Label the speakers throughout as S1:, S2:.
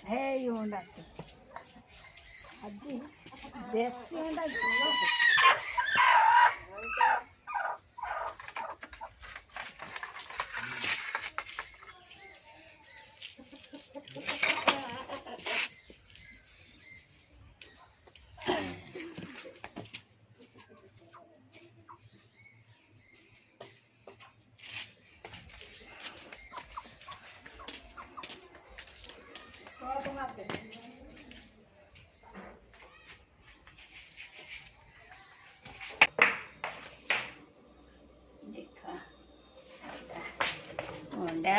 S1: ହେଇ ଅଣ୍ଡା ଆଜି ଦେଶୀ ଅଣ୍ଡା ଝୋଳ। ଅଣ୍ଡା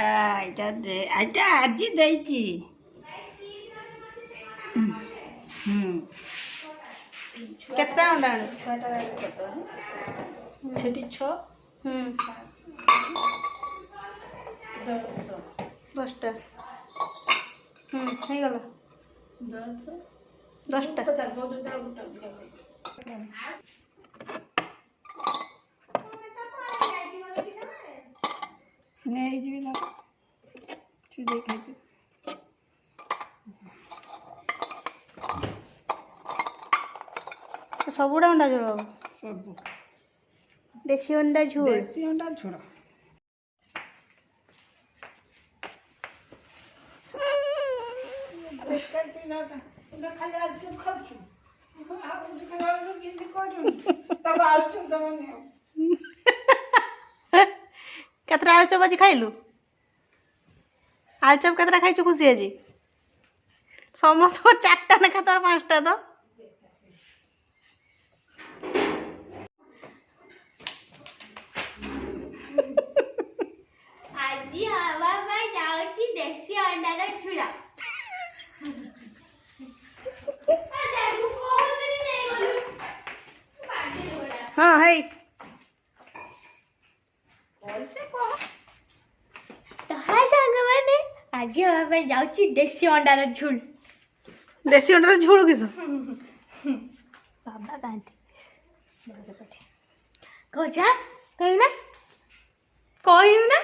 S1: ଏଇଟା ଆଜି ଦେଇଛି।
S2: କେତେଟା ଅଣ୍ଡା ଆଣେ?
S1: ସେଠି 6
S2: 10ଟା। ହେଇଗଲା 10ଟା।
S1: ନେଇଯିବି ନା ସିଝେଇ ଖାଇଛି।
S2: ସବୁଟା ଅଣ୍ଡା ଝୋଳ ହବ।
S1: ସବୁ
S2: ଦେଶୀ ଅଣ୍ଡା ଝୋଳ।
S1: ଦେଶୀ ଅଣ୍ଡା ଝୋଳ।
S2: କେତେଟା ଆଳୁଚପ ଆଜି ଖାଇଲୁ? ଆଳୁଚପ କେତେଟା ଖାଇଛୁ ଖୁସି ଆଜି? ସମସ୍ତଙ୍କ 4ଟା ଲେଖା ତୋର 5ଟା ତ।
S3: ଆଜି ହବା ପାଇଁ ଯାଉଛି ଦେଶୀ ଅଣ୍ଡାର ଝୋଳ।
S2: ହଁ ହେଇ
S3: ତ ହାय ସାଙ୍ଗମାନେ, ଆଜି ହବା ପାଇଁ ଯାଉଛି ଦେଶୀ ଅଣ୍ଡାର ଝୋଳ।
S2: ଦେଶୀ ଅଣ୍ଡାର ଝୋଳ କିସ?
S3: ବାବା କାନ୍ତି କହୁଛା କହିବୁ ନା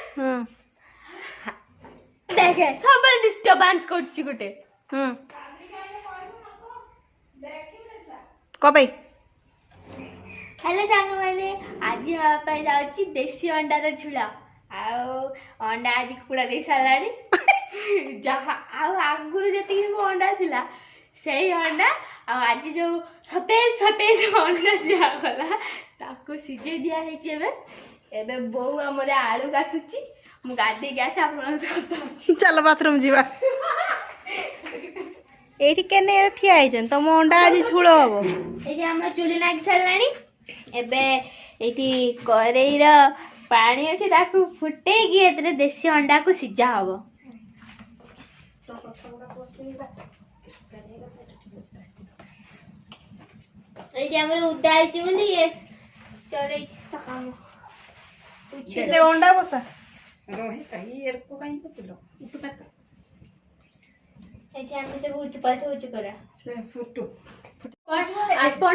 S3: ଦେଖେ ସବୁବେଳେ ଡିଷ୍ଟର୍ବାନ୍ସ କରୁଛି ଗୋଟେ।
S2: କ ପାଇଁ?
S3: ହେଲେ ସାଙ୍ଗମାନେ, ଆଜି ହବା ପାଇଁ ଯାଉଛି ଦେଶୀ ଅଣ୍ଡାର ଝୋଳ। ଆଉ ଅଣ୍ଡା ଆଜି କୁକୁଡ଼ା ଦେଇ ସାରିଲାଣି। ଯାହା ଆଉ ଆଗରୁ ଯେତିକି ସବୁ ଅଣ୍ଡା ଥିଲା ସେଇ ଅଣ୍ଡା ଆଉ ଆଜି ଯୋଉ ସତେଜ ଅଣ୍ଡା ଦିଆଗଲା ତାକୁ ସିଝେଇ ଦିଆ ହେଇଛି। ଏବେ ବୋଉ ଆମର ଆଳୁ କାଟୁଛି। ମୁଁ ଗାଧେଇକି ଆସି ଆପଣଙ୍କ କଥା
S2: ଚାଲ ବାଥରୁମ ଯିବା। ଏଇଠି କେନେ ଠିଆ ହେଇଛନ୍ତି? ତମ ଅଣ୍ଡା ଆଜି ଝୋଳ ହବ।
S3: ଏଇଠି ଆମର ଚୁଲି ଲାଗି ସାରିଲାଣି। ଏବେ ଏଇଠି କରେଇର ପାଣି ଅଛି, ତାକୁ ଫୁଟେଇକି ଏଥିରେ ଦେଶୀ ଅଣ୍ଡାକୁ ସିଝା ହବ। ଏଇଠି ଆମର ଉଦା ହେଇଛି ବୋଲି ଚଲେଇଛି ତା କାମ।
S2: ଅଣ୍ଡା ବସା
S3: ଏଠି ଆମେ ସବୁ ଉଚ୍ଚପାତ କରା। ଆପଣ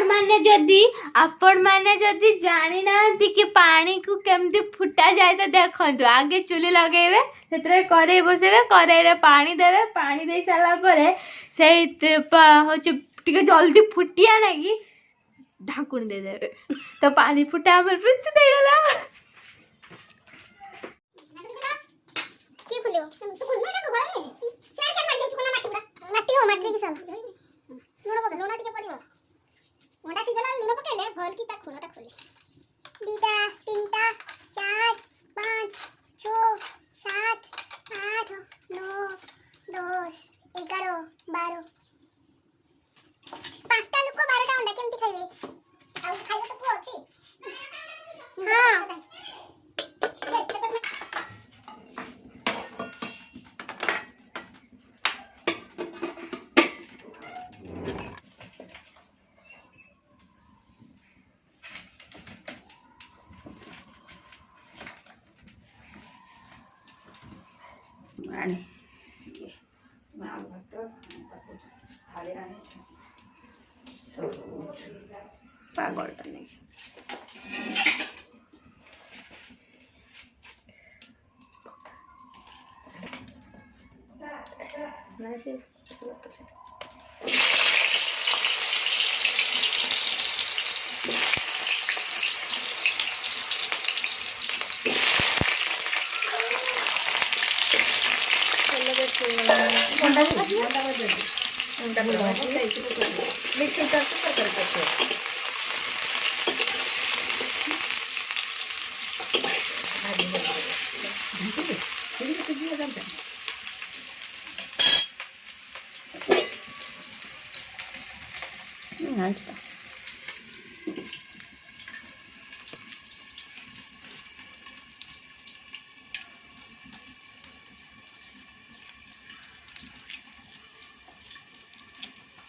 S3: ମାନେ ଯଦି ଜାଣିନାହାନ୍ତି କି ପାଣିକୁ କେମିତି ଫୁଟା ଯାଏ ତ ଦେଖନ୍ତୁ। ଆଗେ ଚୁଲି ଲଗେଇବେ, ସେଥିରେ କରେଇ ବସେଇବେ, କରେଇରେ ପାଣି ଦେବେ। ପାଣି ଦେଇ ସାରିଲା ପରେ ସେଇ ହଉଛି ଟିକେ ଜଲ୍ଦି ଫୁଟିଆ ନାଗି ଢାଙ୍କୁଣି ଦେଇଦେବେ, ତ ପାଣି ଫୁଟା ଆମର ପ୍ରସ୍ତୁତ ହେଇଗଲା।
S4: ଅଣ୍ଡା ସିଝିଲା ଲୁଣ ପକେଇଲେ ଭଲ କି ତା ଖୋଳଟା ଖୋଲେ। 2ଟା 3ଟା 4 5 6 7 8 9 10 11 12 5ଟା ଲୋକ 12ଟା ଅଣ୍ଡା କେମିତି ଖାଇବେ? ଆଉ ଖାଇବା ତ ପୁଅ ଅଛି। ହଁ
S2: ପାଗଳଟା ନେଇ ନା ସେ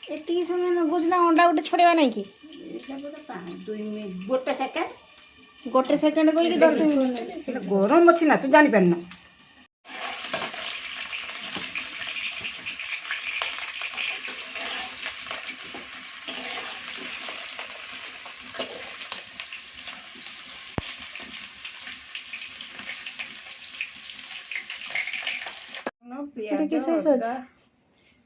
S2: ଏତିକି ସମୟ ବୁଝିଲା ଅଣ୍ଡା ଗୋଟେ ଛଡ଼େଇବା ନାଇଁ କି
S1: ଗୋଟେ ସେକେଣ୍ଡ
S2: ଗୋଟେ ସେକେଣ୍ଡ କହିକି 10 ମିନିଟ୍
S1: ଗରମ ଅଛି ନା ତୁ ଜାଣିପାରିନ
S2: ଏଟା କି ସାଇଜ ଅଛି?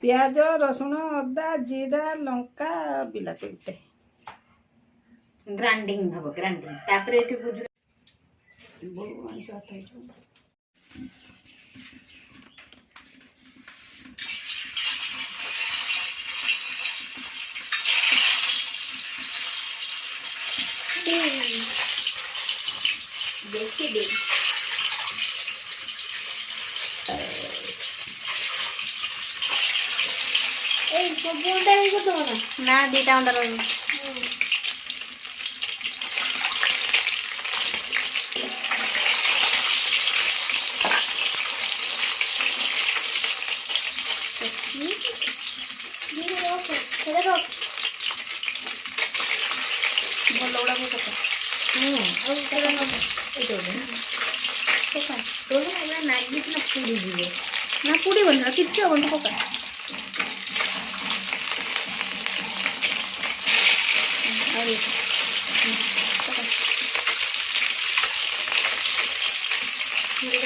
S1: ପିଆଜ ରସୁଣ ଅଦା ଜିରା ଲଙ୍କା ବିଲାତି ଗୋଟେ
S2: ଗ୍ରାଇଣ୍ଡିଙ୍ଗ ହବ ଗ୍ରାଇଣ୍ଡିଙ୍ଗ ତାପରେ ଏଠି ଗୁଜୁରାତି
S3: देखिए देख ए सब अंडा को तो
S2: ନା ଦିଟା ଅଣ୍ଡା ରହିବ ଭଲ ଗୁଡ଼ାକ ପକା ନାଗିକିନା ପୁଡ଼ିଯିବ ନା ପୁଡ଼ିବନି ନା କିଛି ହବନି ପକା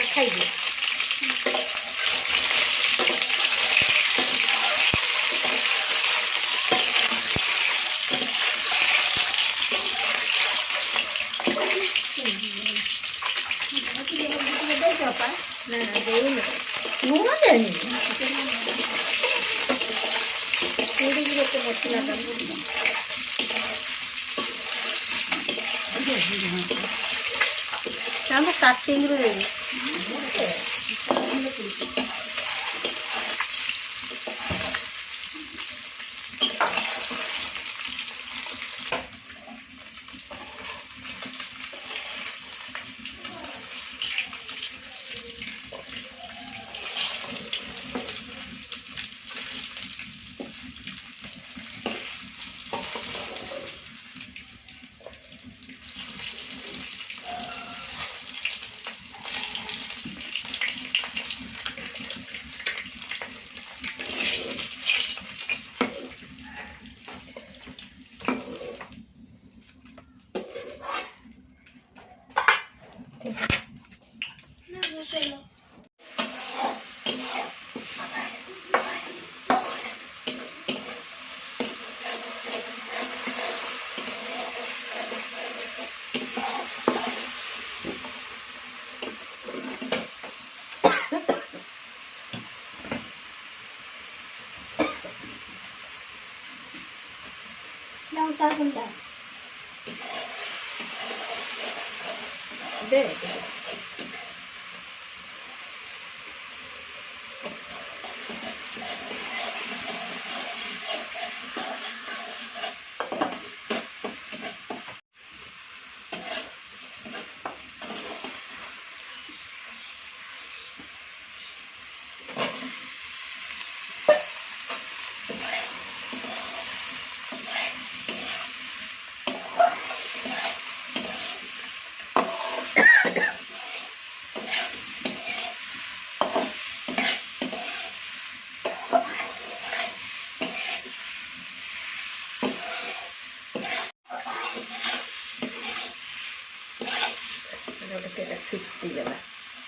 S2: ଖାଇଦିଅ ନା ଦେଇନି ଲୁଣ ଦେଇନି ପୁଡ଼ିକି ଗୋଟେ ମସଲାଟା ତାଙ୍କୁ ଷ୍ଟାର୍ଟିଂରୁ ଦେବି
S3: लौटा गुंडा
S2: दे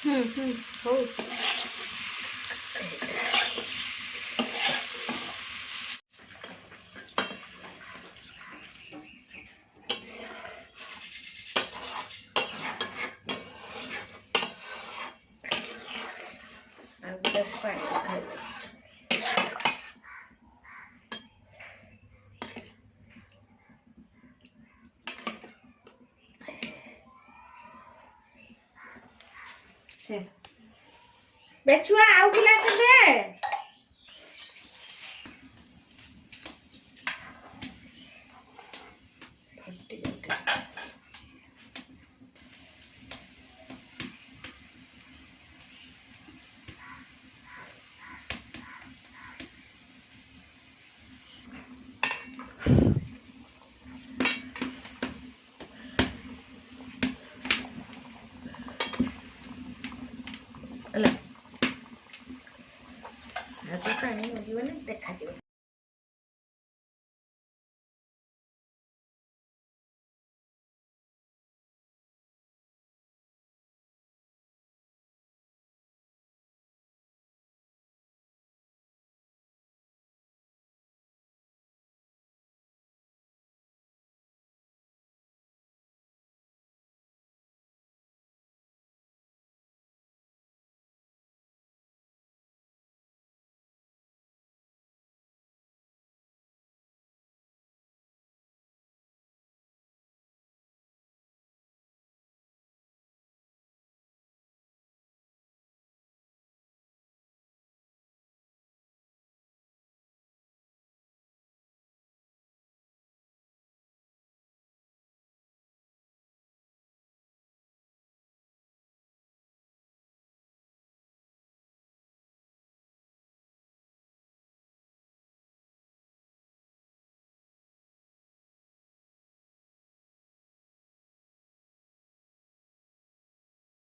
S3: हम्म हो ଆଉ ଗ୍ଲାସ୍ ପାଣି ଖାଇବେ। ବେ ଛୁଆ ଆଉ ଗ୍ଲାସ୍ ଦେ। ହେଲା ପାଣି ଲାଗିବନି ଦେଖାଯିବ।